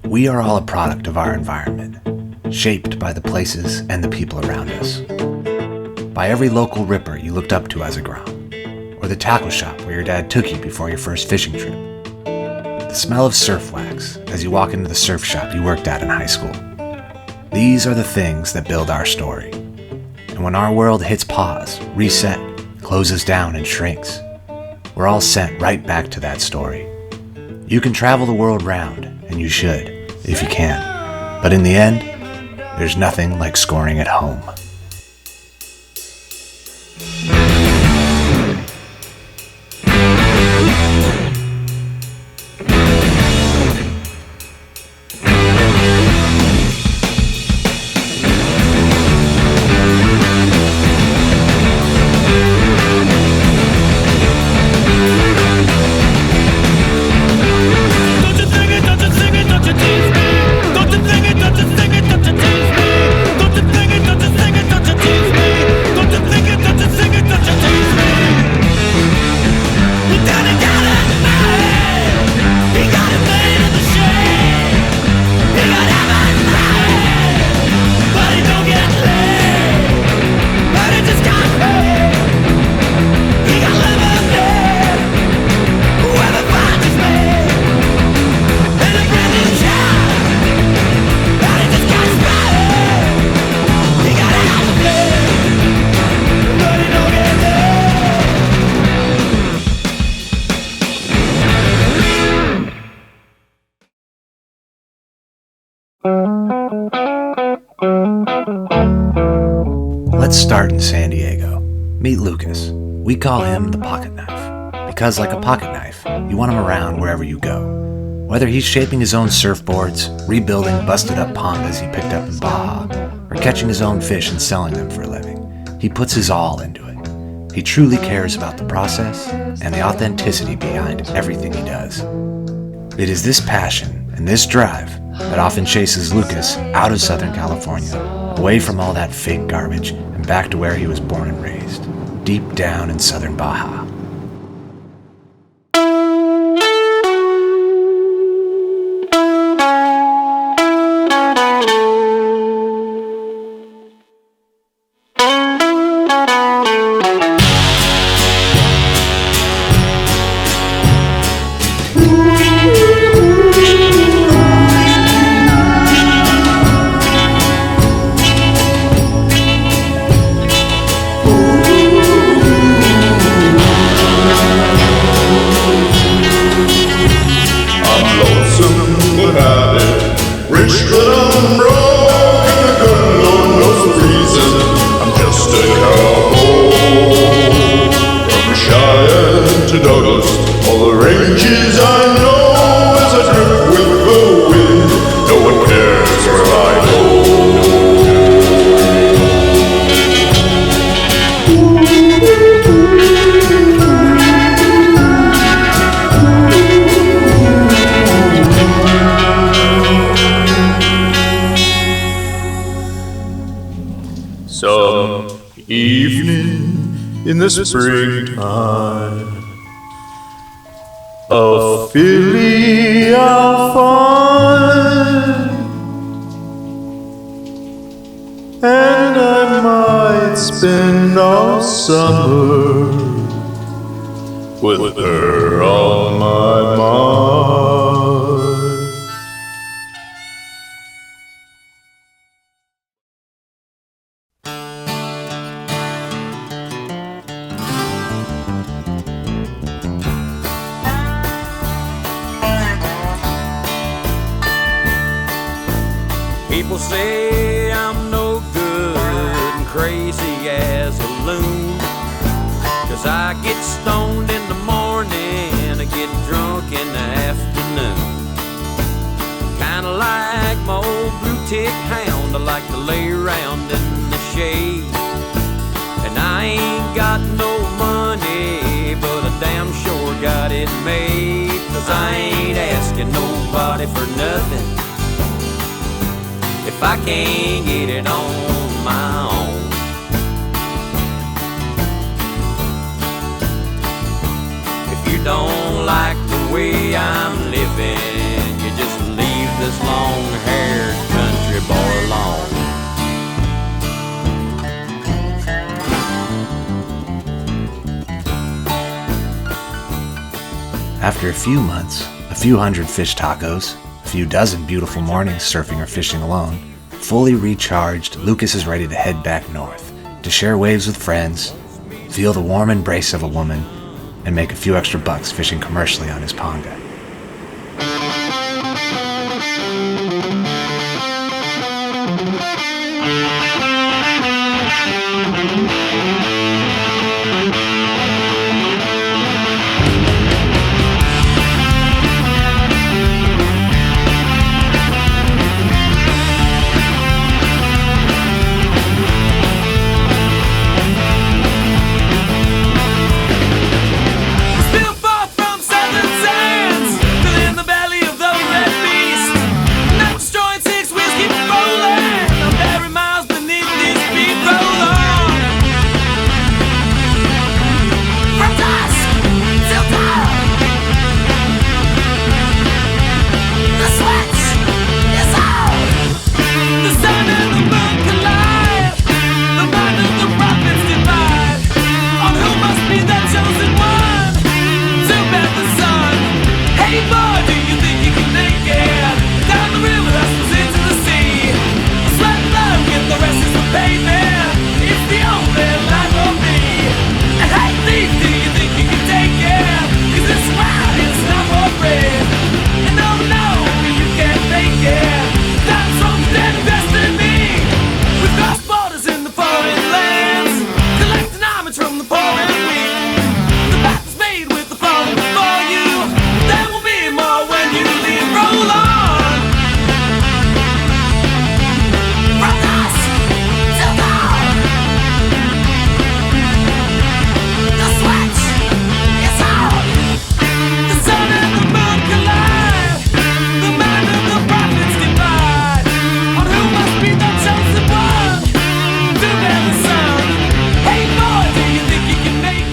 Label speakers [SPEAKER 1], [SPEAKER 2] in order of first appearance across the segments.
[SPEAKER 1] We are all a product of our environment, shaped by the places and the people around us. By every local ripper you looked up to as a grom, or the tackle shop where your dad took you before your first fishing trip. The smell of surf wax as you walk into the surf shop you worked at in high school. These are the things that build our story. And when our world hits pause, reset, closes down and shrinks, we're all sent right back to that story. You can travel the world round, and you should, if you can. But in the end, there's nothing like scoring at home. Let's start in San Diego. Meet Lucas. We call him the pocket knife, because like a pocket knife, you want him around wherever you go. Whether he's shaping his own surfboards, rebuilding busted up pondas he picked up in Baja, or catching his own fish and selling them for a living, he puts his all into it. He truly cares about the process and the authenticity behind everything he does. It is this passion and this drive that often chases Lucas out of Southern California, away from all that fake garbage and back to where he was born and raised, deep down in Southern Baja.
[SPEAKER 2] Some evening in the springtime, a filly I'll find, and I might spend all summer with her on my mind.
[SPEAKER 3] People say I'm no good and crazy as a loon, 'cause I get stoned in the morning and I get drunk in the afternoon. Kinda like my old blue tick hound, I like to lay around in the shade. And I ain't got no money, but I damn sure got it made, 'cause I ain't asking nobody for nothing if I can't get it on my own. If you don't like the way I'm living, you just leave
[SPEAKER 1] After a few months, a few hundred fish tacos, a few dozen beautiful mornings surfing or fishing alone, fully recharged, Lucas is ready to head back north, to share waves with friends, feel the warm embrace of a woman, and make a few extra bucks fishing commercially on his ponga.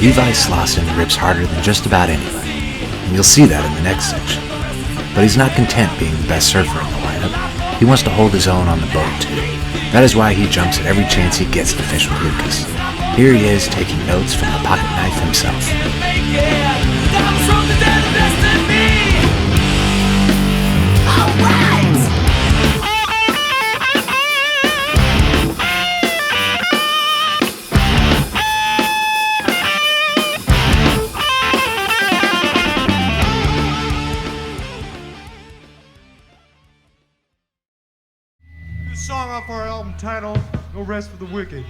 [SPEAKER 1] Levi Slauson rips harder than just about anybody, and you'll see that in the next section. But he's not content being the best surfer in the lineup. He wants to hold his own on the boat too. That is why he jumps at every chance he gets to fish with Lucas. Here he is taking notes from the pocket knife himself.
[SPEAKER 4] Song off our album titled No Rest for the Wicked.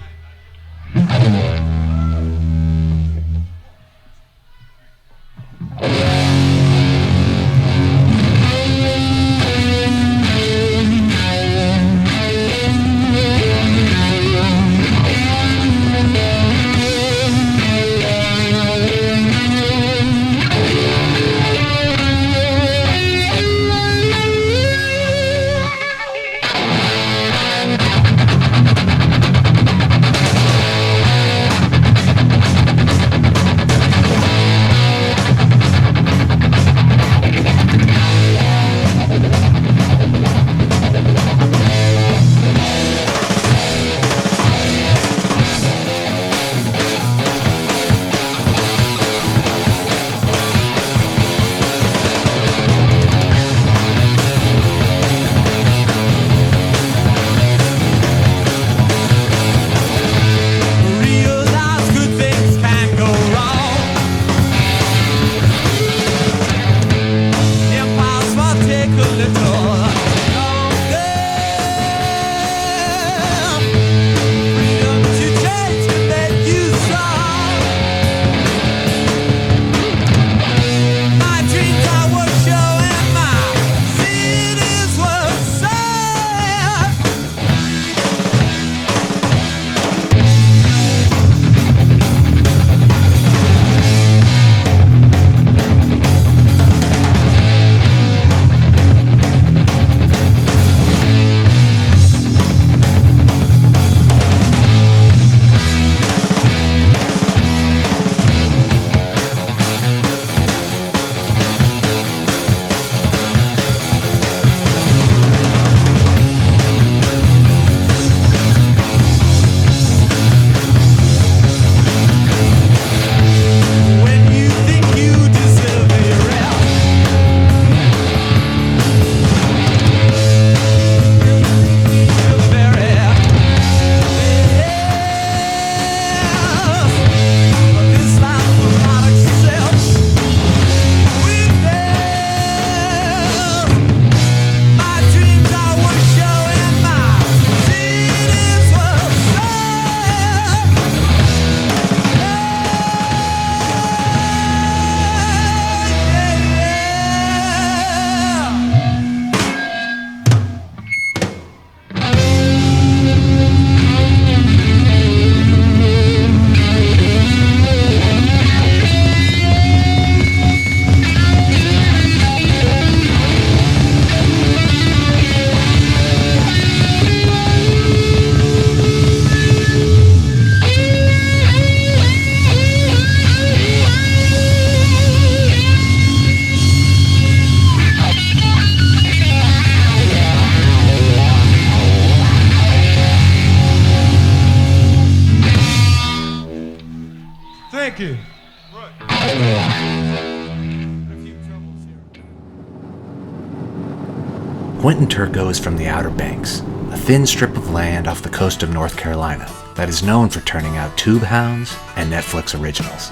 [SPEAKER 1] Quentin Turco is from the Outer Banks, a thin strip of land off the coast of North Carolina that is known for turning out tube hounds and Netflix originals.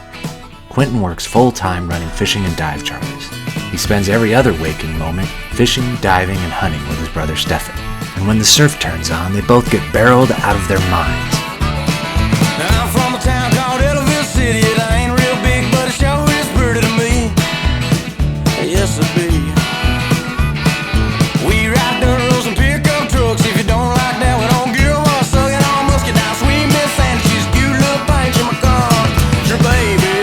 [SPEAKER 1] Quentin works full-time running fishing and dive charters. He spends every other waking moment fishing, diving, and hunting with his brother Stefan. And when the surf turns on, they both get barreled out of their minds.
[SPEAKER 3] I'm from a town called Delaware City. It ain't real big, but it sure is pretty to me. Yes, it be. We ride dirt roads and pick up trucks. If you don't like that, we don't give a suck. And all musket down, sweet miss sandwiches, cute little paint in my car. Your baby,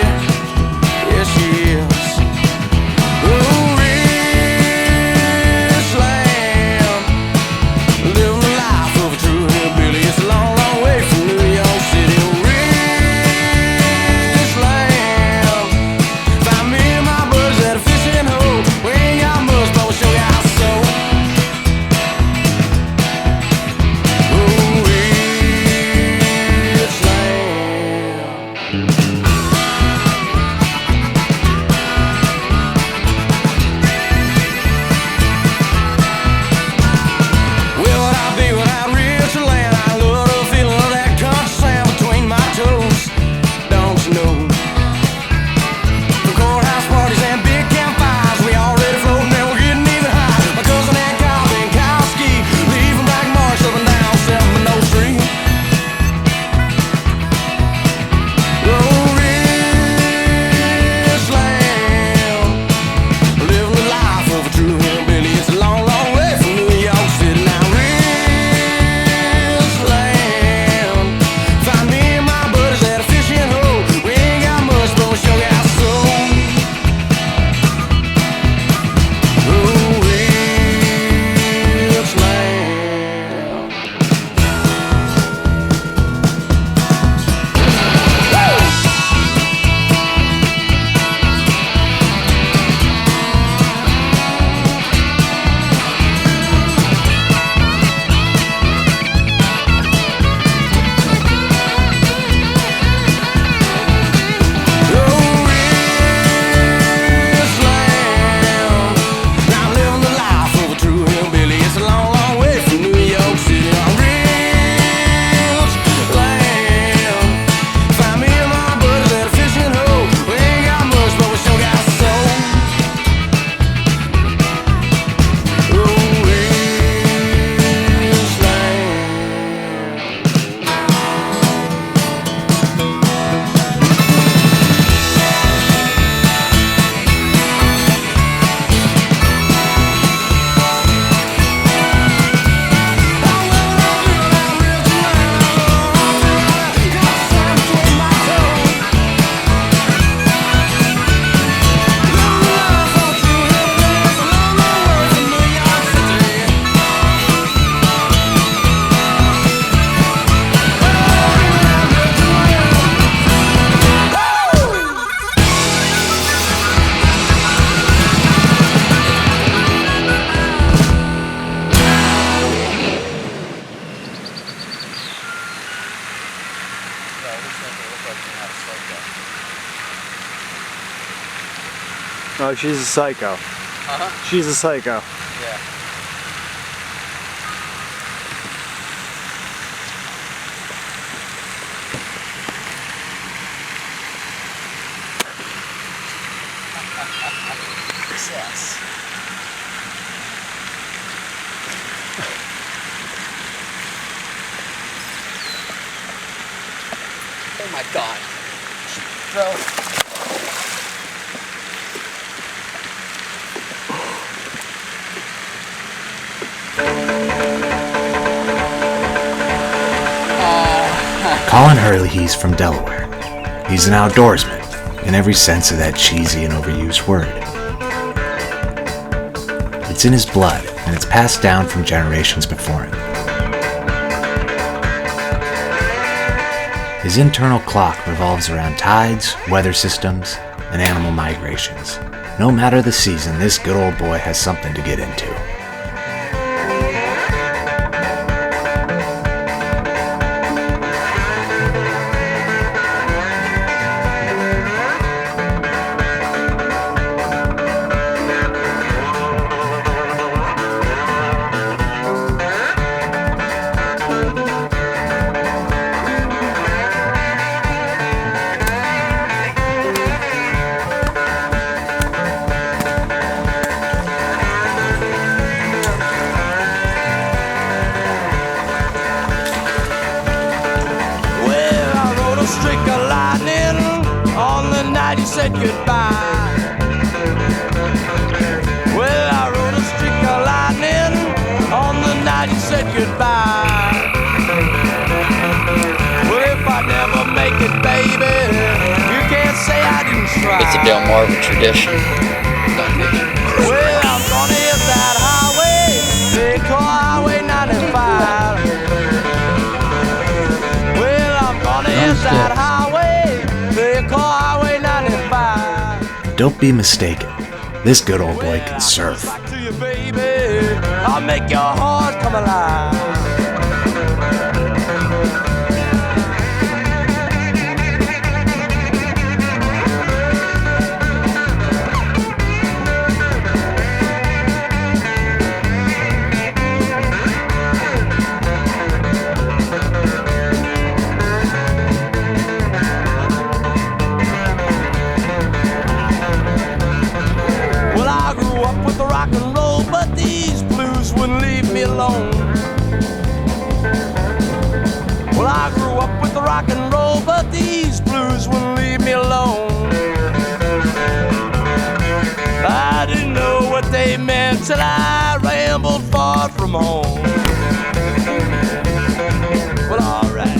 [SPEAKER 3] yes she is. Ooh, rich land, living the life of a true hillbilly. It's a long, long way from New York City. Rich land, find me and my buddies at a fishing hole. We ain't got much, but we'll show you how to sew. Ooh, rich land. Where would I be without rich land? I love the feeling of that country sand between my toes. Don't you know? From courthouse parties and big campfires, we already floating and we're getting even higher. My cousin and Kyle and Kyle ski, leaving Black Marsh up and down 7 Street. Oh, rich land, living the life of a true hillbilly. It's a long, long way from New York City. Now, rich land, find me and my buddies at a fishing hole. We ain't got much, but we sure got some. Oh, rich land.
[SPEAKER 5] Oh, she's a psycho. She's a psycho.
[SPEAKER 6] Yeah. Success. Oh my God. Bro.
[SPEAKER 1] Colin Hurley, he's from Delaware. He's an outdoorsman, in every sense of that cheesy and overused word. It's in his blood, and it's passed down from generations before him. His internal clock revolves around tides, weather systems, and animal migrations. No matter the season, this good old boy has something to get into.
[SPEAKER 3] night he said goodbye. Well, I rode a streak of lightning on the night he said goodbye. Well, if I never make it, baby, you can't say I didn't try.
[SPEAKER 6] It's a Delaware tradition.
[SPEAKER 3] Well, I'm gonna hit that highway, they call Highway 95. Well, I'm gonna hit that highway, they call Highway 95.
[SPEAKER 1] Don't be mistaken. This good old boy can surf.
[SPEAKER 3] Back to you, baby. I'll make your heart come alive. Rock and roll, but these blues wouldn't leave me alone. Well, I grew up with the rock and roll, but these blues wouldn't leave me alone. I didn't know what they meant till I rambled far from home. Well, all right.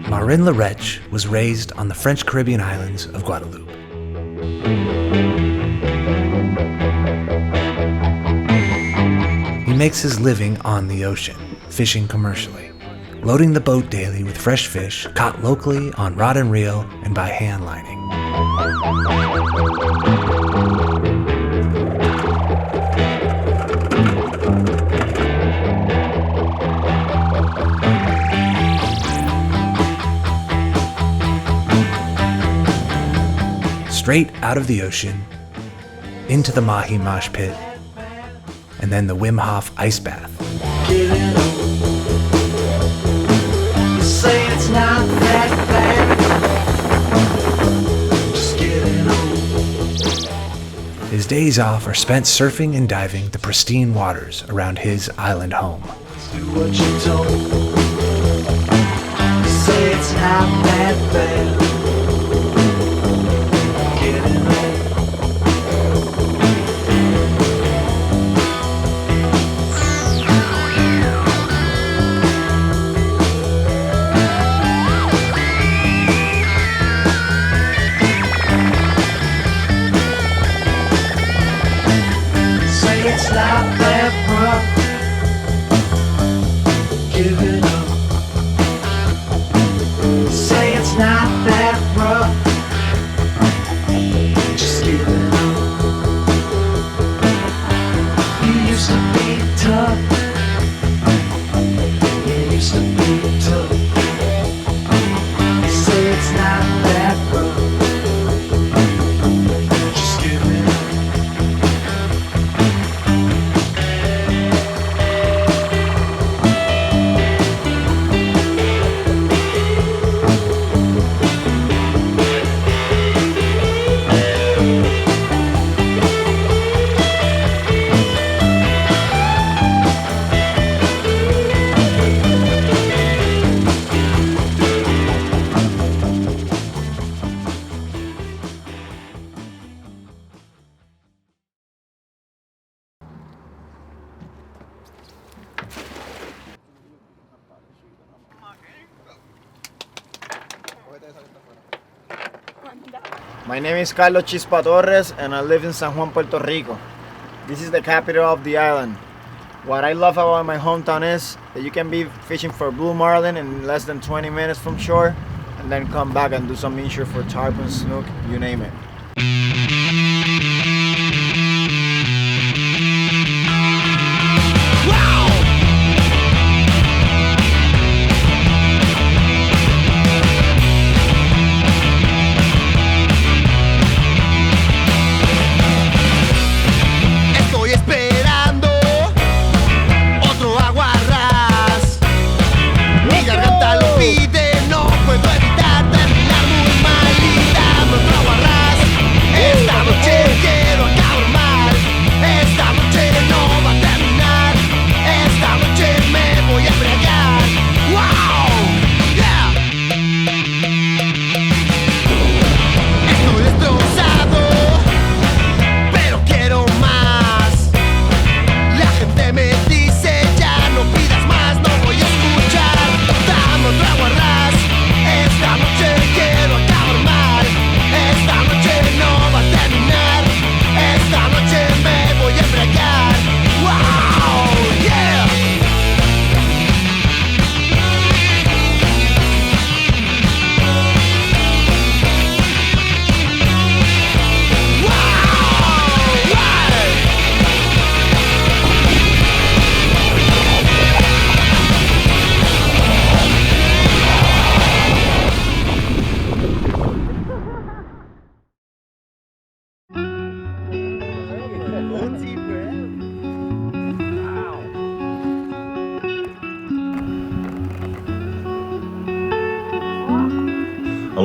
[SPEAKER 1] Marin Lareche was raised on the French Caribbean islands of Guadeloupe. He makes his living on the ocean, fishing commercially, loading the boat daily with fresh fish caught locally on rod and reel and by hand lining. Straight out of the ocean, into the Mahi mosh pit, and then the Wim Hof ice bath.
[SPEAKER 7] Say it's not that bad. Just get it on.
[SPEAKER 1] His days off are spent surfing and diving the pristine waters around his island home.
[SPEAKER 7] Do what you're told. Say it's not that bad. It's not that rough. Give it up. Say it's not that rough. Just give it up. You used to be tough. You used to be tough. Say it's not that rough. Just give it up.
[SPEAKER 5] My name is Carlos Chispa Torres and I live in San Juan, Puerto Rico. This is the capital of the island. What I love about my hometown is that you can be fishing for blue marlin in less than 20 minutes from shore and then come back and do some inshore for tarpon, snook, you name it.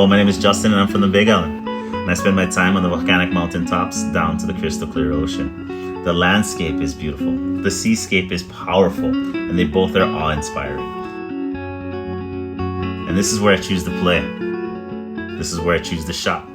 [SPEAKER 8] Hello, my name is Justin and I'm from the Big Island. And I spend my time on the volcanic mountaintops down to the crystal clear ocean. The landscape is beautiful, the seascape is powerful, and they both are awe-inspiring. And this is where I choose to play. This is where I choose to shop.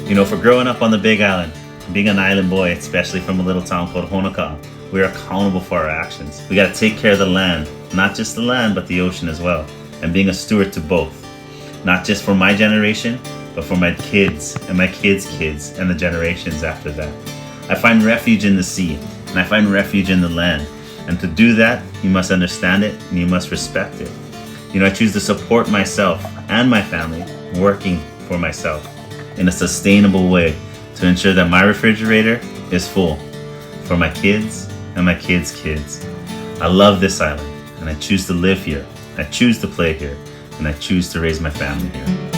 [SPEAKER 8] You know, for growing up on the Big Island, being an island boy, especially from a little town called Honokaa, we're accountable for our actions. We gotta take care of the land, not just the land, but the ocean as well, and being a steward to both. Not just for my generation, but for my kids and my kids' kids and the generations after that. I find refuge in the sea, and I find refuge in the land. And to do that, you must understand it and you must respect it. You know, I choose to support myself and my family, working for myself in a sustainable way to ensure that my refrigerator is full for my kids and my kids' kids. I love this island and I choose to live here. I choose to play here and I choose to raise my family here.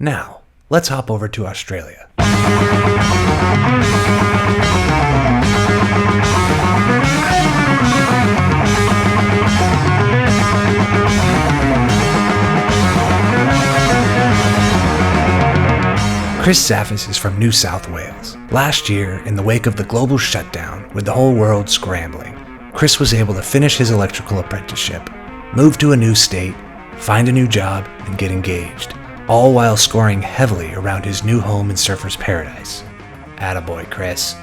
[SPEAKER 1] Now, let's hop over to Australia. Chris Zaffis is from New South Wales. Last year, in the wake of the global shutdown, with the whole world scrambling, Chris was able to finish his electrical apprenticeship, move to a new state, find a new job, and get engaged, all while scoring heavily around his new home in Surfer's Paradise. Attaboy, Chris.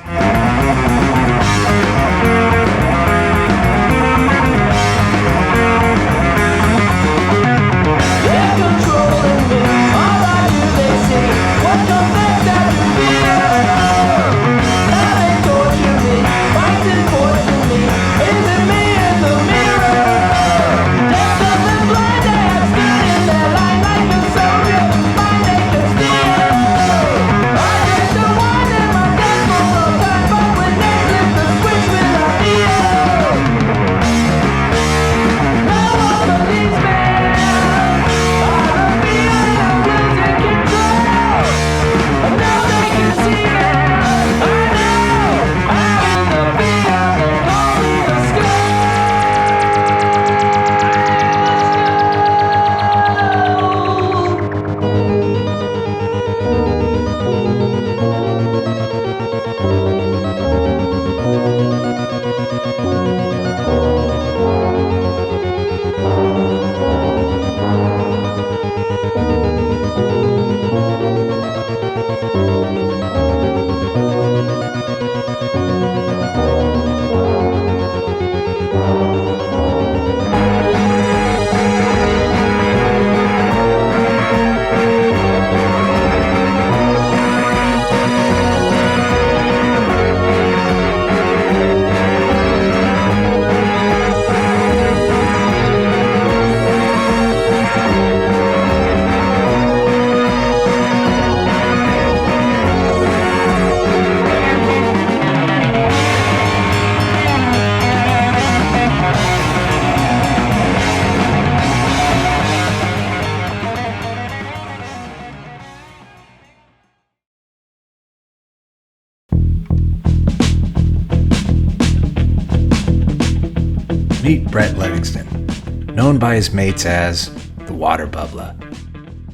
[SPEAKER 1] Meet Brett Livingston, known by his mates as the Water Bubbler.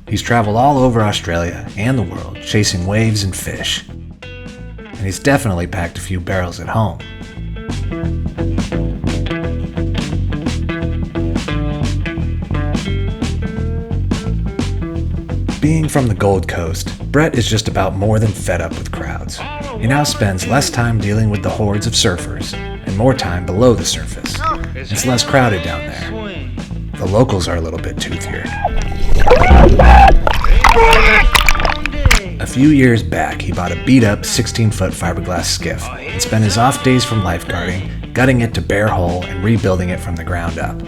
[SPEAKER 1] He's traveled all over Australia and the world chasing waves and fish. And he's definitely packed a few barrels at home. Being from the Gold Coast, Brett is just about more than fed up with crowds. He now spends less time dealing with the hordes of surfers and more time below the surface. It's less crowded down there. The locals are a little bit toothier. A few years back, he bought a beat-up 16-foot fiberglass skiff and spent his off days from lifeguarding gutting it to bare hull and rebuilding it from the ground up.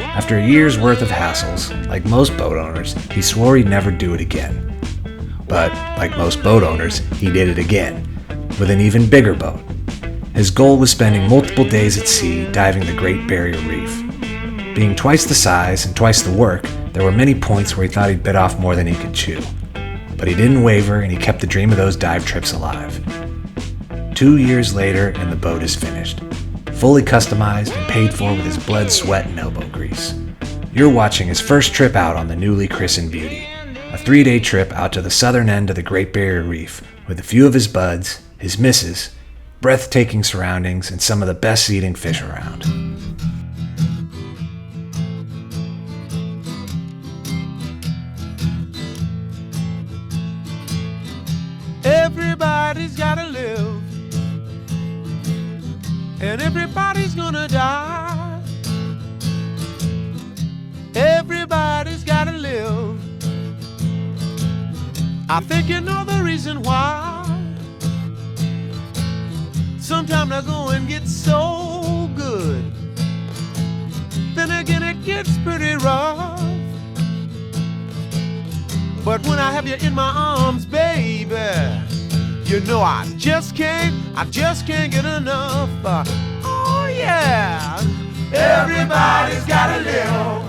[SPEAKER 1] After a year's worth of hassles, like most boat owners, he swore he'd never do it again. But, like most boat owners, he did it again, with an even bigger boat. His goal was spending multiple days at sea diving the Great Barrier Reef. Being twice the size and twice the work, there were many points where he thought he'd bit off more than he could chew. But he didn't waver, and he kept the dream of those dive trips alive. 2 years later, and the boat is finished. Fully customized and paid for with his blood, sweat, and elbow grease. You're watching his first trip out on the newly christened Beauty. A 3-day trip out to the southern end of the Great Barrier Reef with a few of his buds, his missus, breathtaking surroundings, and some of the best eating fish around.
[SPEAKER 3] Everybody's gotta live, and everybody's gonna die. Everybody's gotta live. I think you know the reason why. Sometimes the going gets so good, then again it gets pretty rough. But when I have you in my arms, baby, you know I just can't get enough. Oh yeah, everybody's gotta live.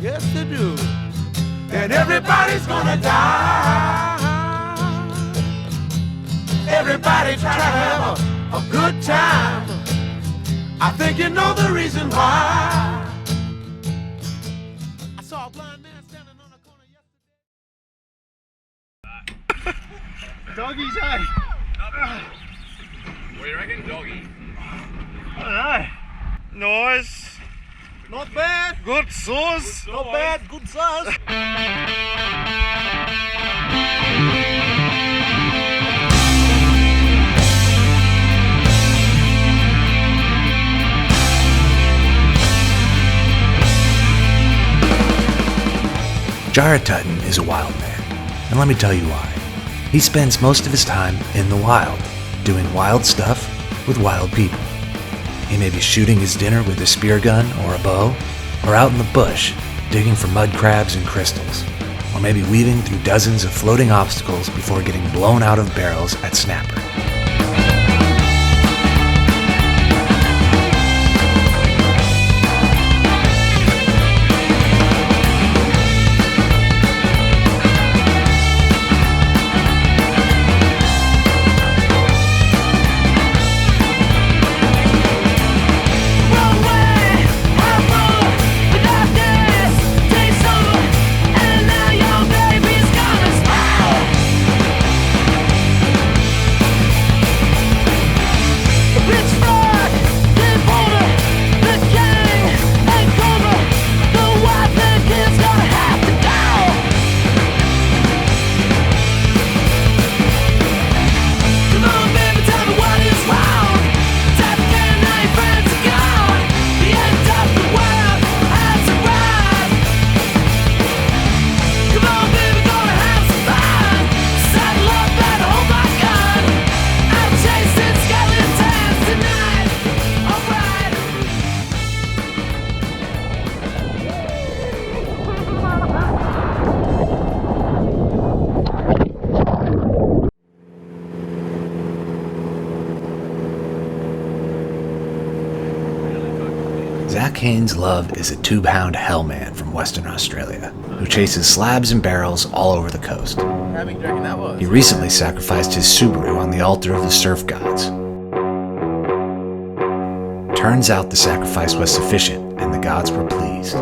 [SPEAKER 3] Yes they do. And everybody's gonna die. Everybody try to have a good time. I think you know the reason why. I saw a blind man standing on a corner yesterday.
[SPEAKER 5] Doggy's eye.
[SPEAKER 9] What do you reckon, doggy?
[SPEAKER 5] I don't know. Nice. Not bad. Good sauce. Not bad. Good sauce.
[SPEAKER 1] Jarrett Tutton is a wild man, and let me tell you why. He spends most of his time in the wild, doing wild stuff with wild people. He may be shooting his dinner with a spear gun or a bow, or out in the bush, digging for mud crabs and crystals, or maybe weaving through dozens of floating obstacles before getting blown out of barrels at snapper. Zach Haynes' love is a tube-hound hellman from Western Australia who chases slabs and barrels all over the coast.
[SPEAKER 6] How big do you reckon that was?
[SPEAKER 1] He recently sacrificed his Subaru on the altar of the surf gods. Turns out the sacrifice was sufficient and the gods were pleased.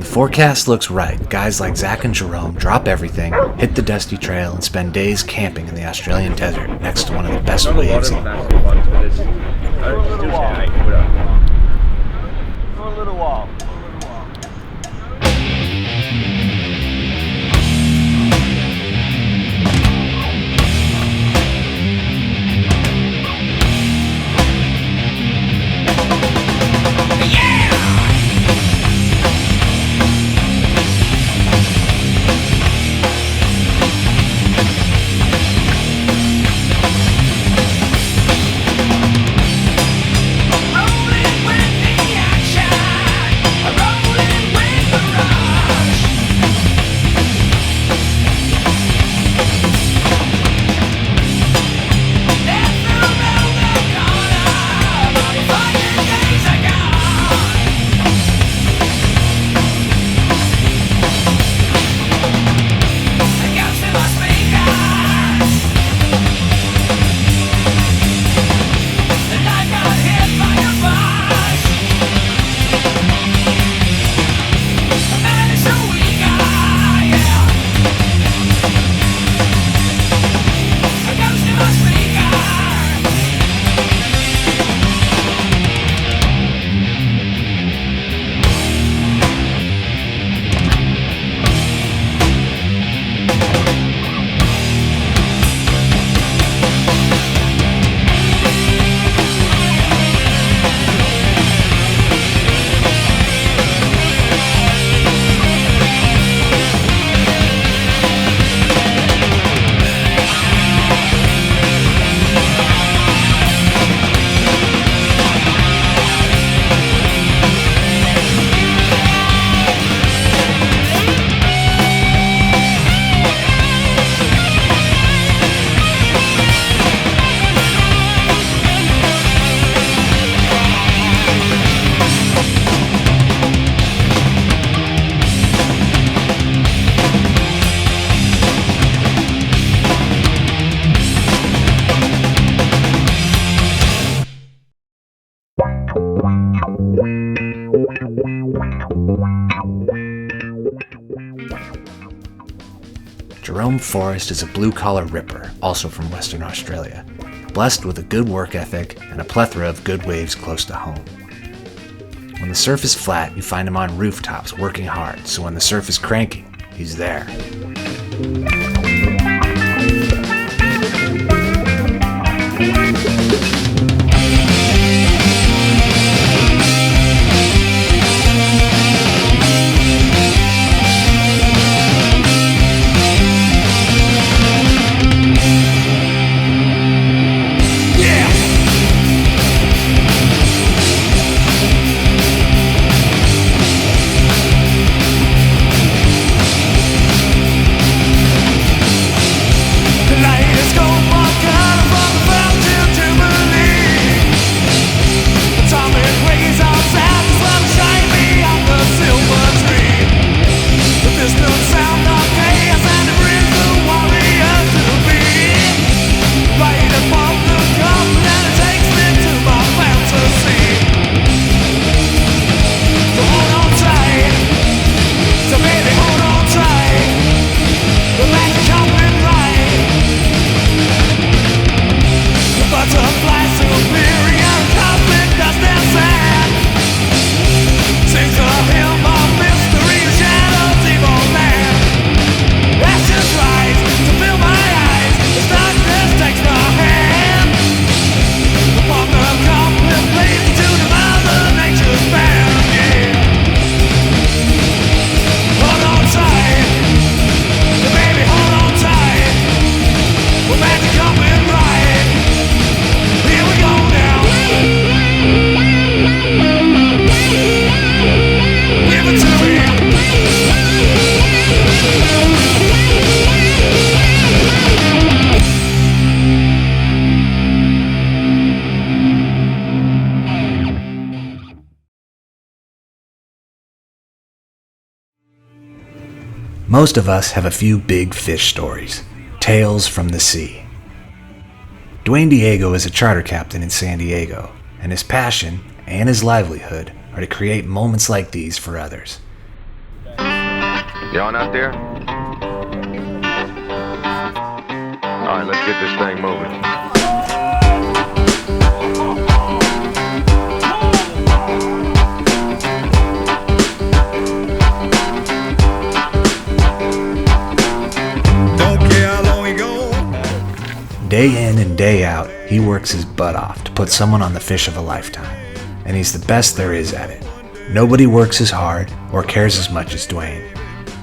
[SPEAKER 1] Forecast looks right. Guys like Zach and Jerome drop everything, hit the dusty trail, and spend days camping in the Australian desert next to one of the best waves. Jerome Forrest is a blue-collar ripper, also from Western Australia, blessed with a good work ethic and a plethora of good waves close to home. When the surf is flat, you find him on rooftops working hard, so when the surf is cranking, he's there. Most of us have a few big fish stories, tales from the sea. Dwayne Diego is a charter captain in San Diego, and his passion and his livelihood are to create moments like these for others.
[SPEAKER 9] You on out there? All right, let's get this thing moving.
[SPEAKER 1] Day in and day out, he works his butt off to put someone on the fish of a lifetime, and he's the best there is at it. Nobody works as hard or cares as much as Dwayne.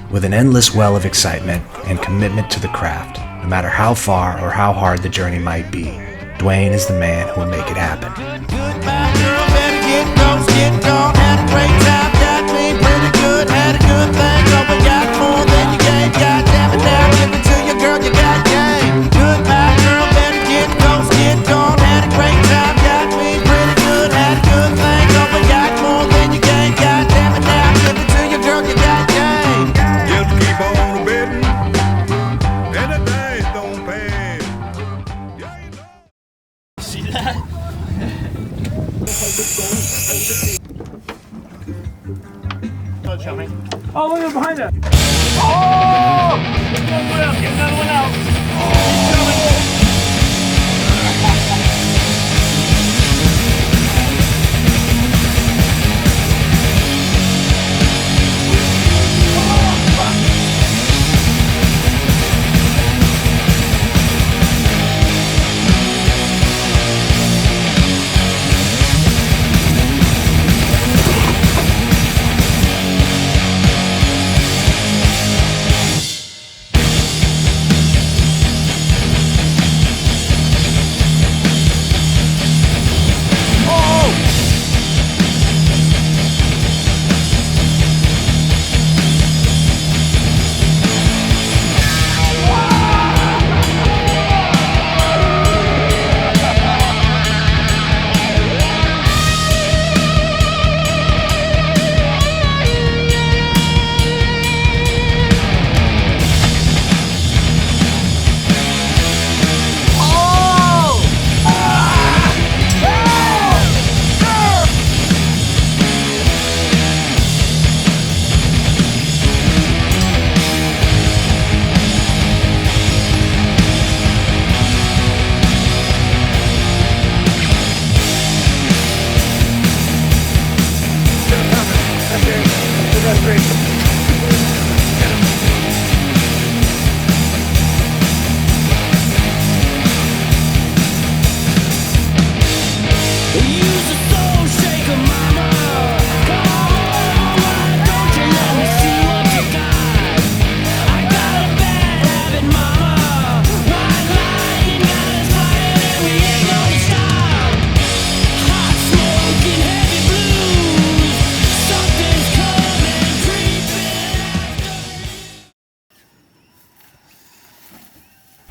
[SPEAKER 1] With an endless well of excitement and commitment to the craft, no matter how far or how hard the journey might be, Dwayne is the man who will make it happen.
[SPEAKER 10] Goodbye, girl, better get close, get gone. Had a great time, got me pretty good. Had a good thing, but got more than you gave. God damn it, now give it to you, girl, you got game. Goodbye, girl, better get close, get gone. Had a great time, got me pretty good. Had a good thing, but got more than you gave. God damn it, now give it to you, girl, you got game.
[SPEAKER 2] Just keep on betting, and the dice don't pay.
[SPEAKER 6] See that?
[SPEAKER 4] Oh, look at behind that.
[SPEAKER 6] Get another one out. Keep coming.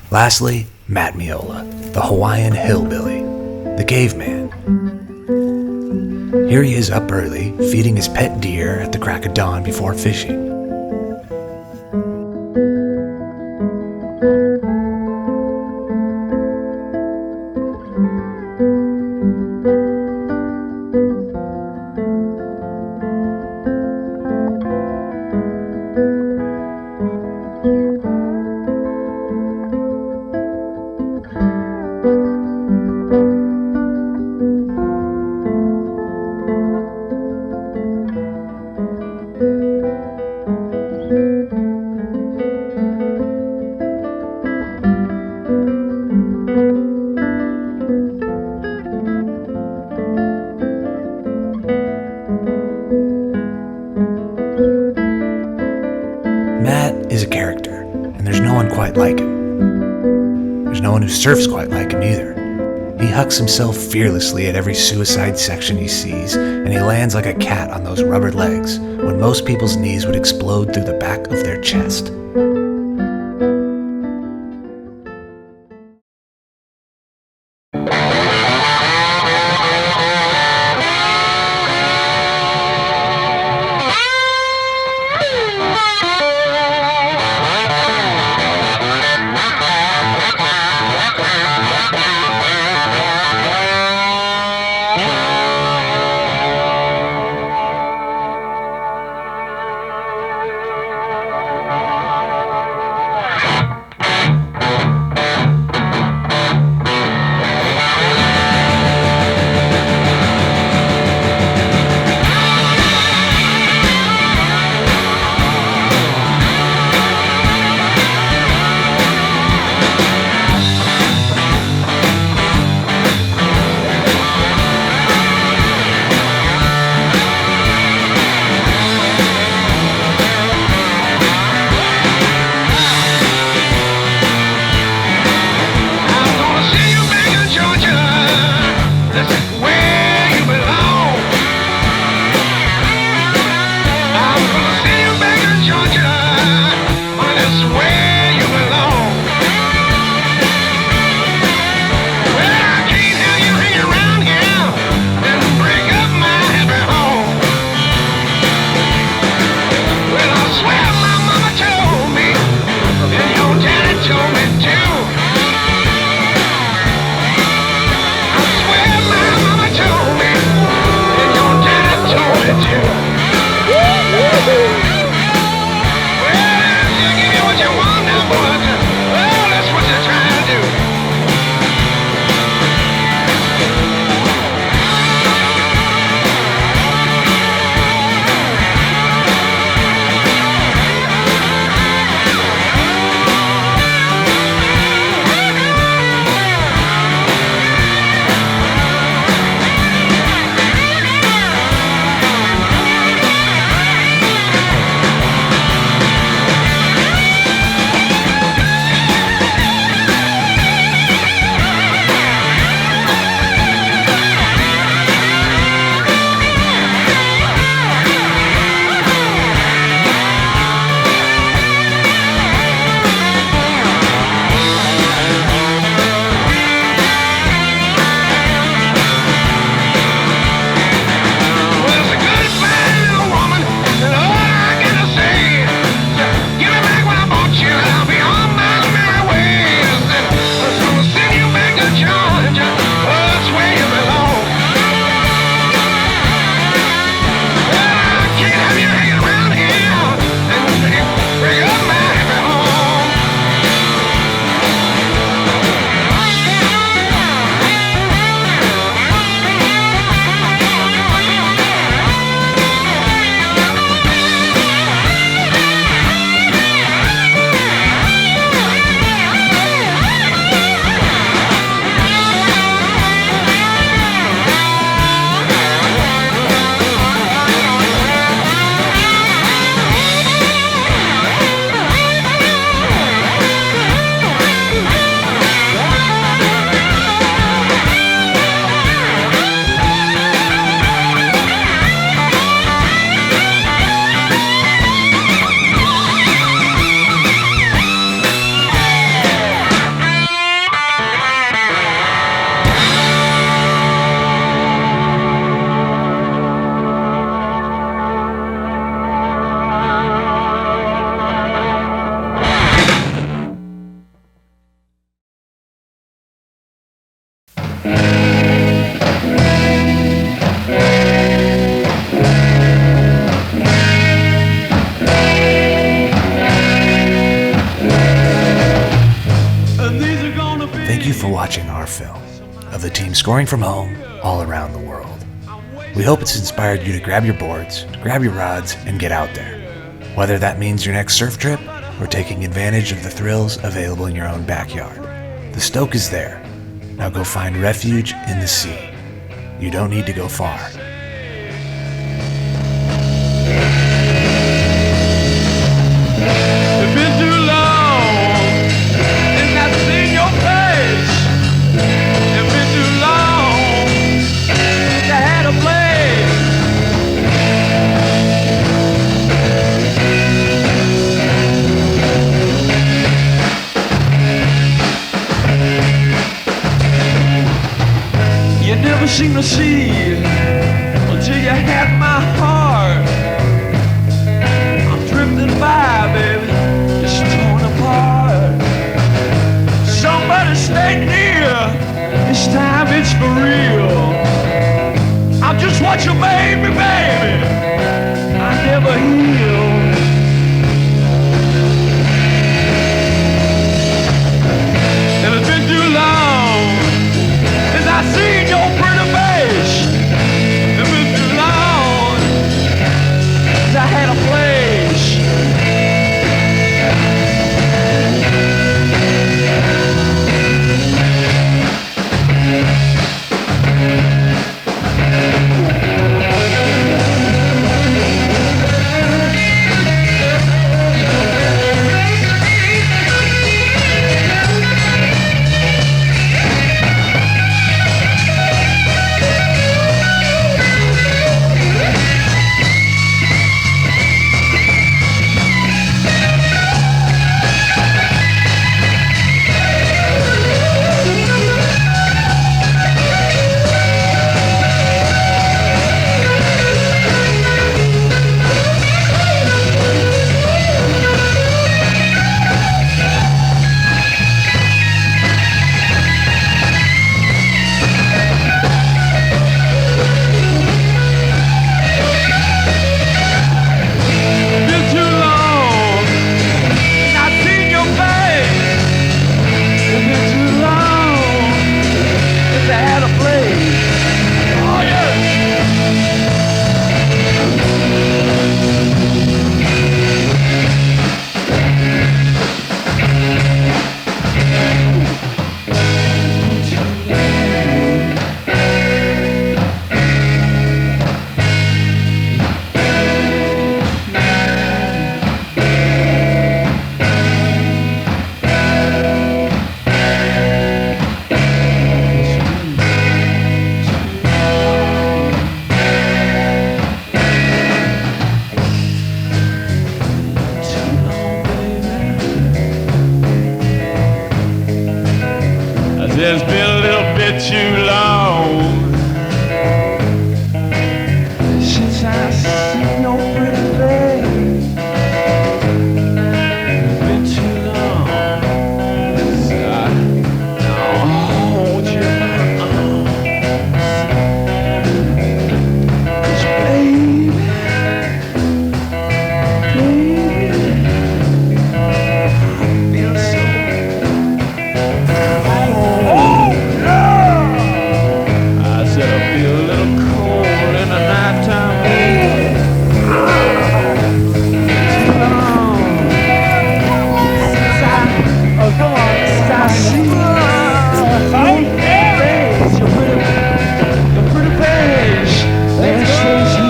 [SPEAKER 1] Lastly, Matt Miola, the Hawaiian hillbilly, the caveman. Here he is up early, feeding his pet deer at the crack of dawn before fishing. Matt is a character, and there's no one quite like him. There's no one who surfs quite like him either. He hucks himself fearlessly at every suicide section he sees, and he lands like a cat on those rubber legs when most people's knees would explode through the back of their chest. scoring from home all around the world. We hope it's inspired you to grab your boards, grab your rods, and get out there. Whether that means your next surf trip or taking advantage of the thrills available in your own backyard. The stoke is there. Now go find refuge in the sea. You don't need to go far.
[SPEAKER 10] It's been too long since I've seen your face. It's been too long since I had a place. You never seem to see until you had my heart. I'm drifting by, baby, just torn apart. Somebody stay near, this time it's for real. I'm just what you made me, baby. I never heal. And it's been too long since I seen your pretty face. It's been too long since I had a place. It's been a little bit too long since I seen your pretty face. It's been too long since I hold you in my arms. 'Cause baby, I feel so. I feel a little cold in the nighttime. Too long since oh come on, since I see your pretty face. Let's face it,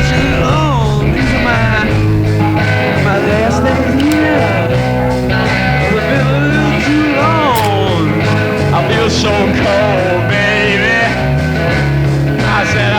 [SPEAKER 10] too long. These are my last days here. It's been a little too long. I feel so cold, baby. I said I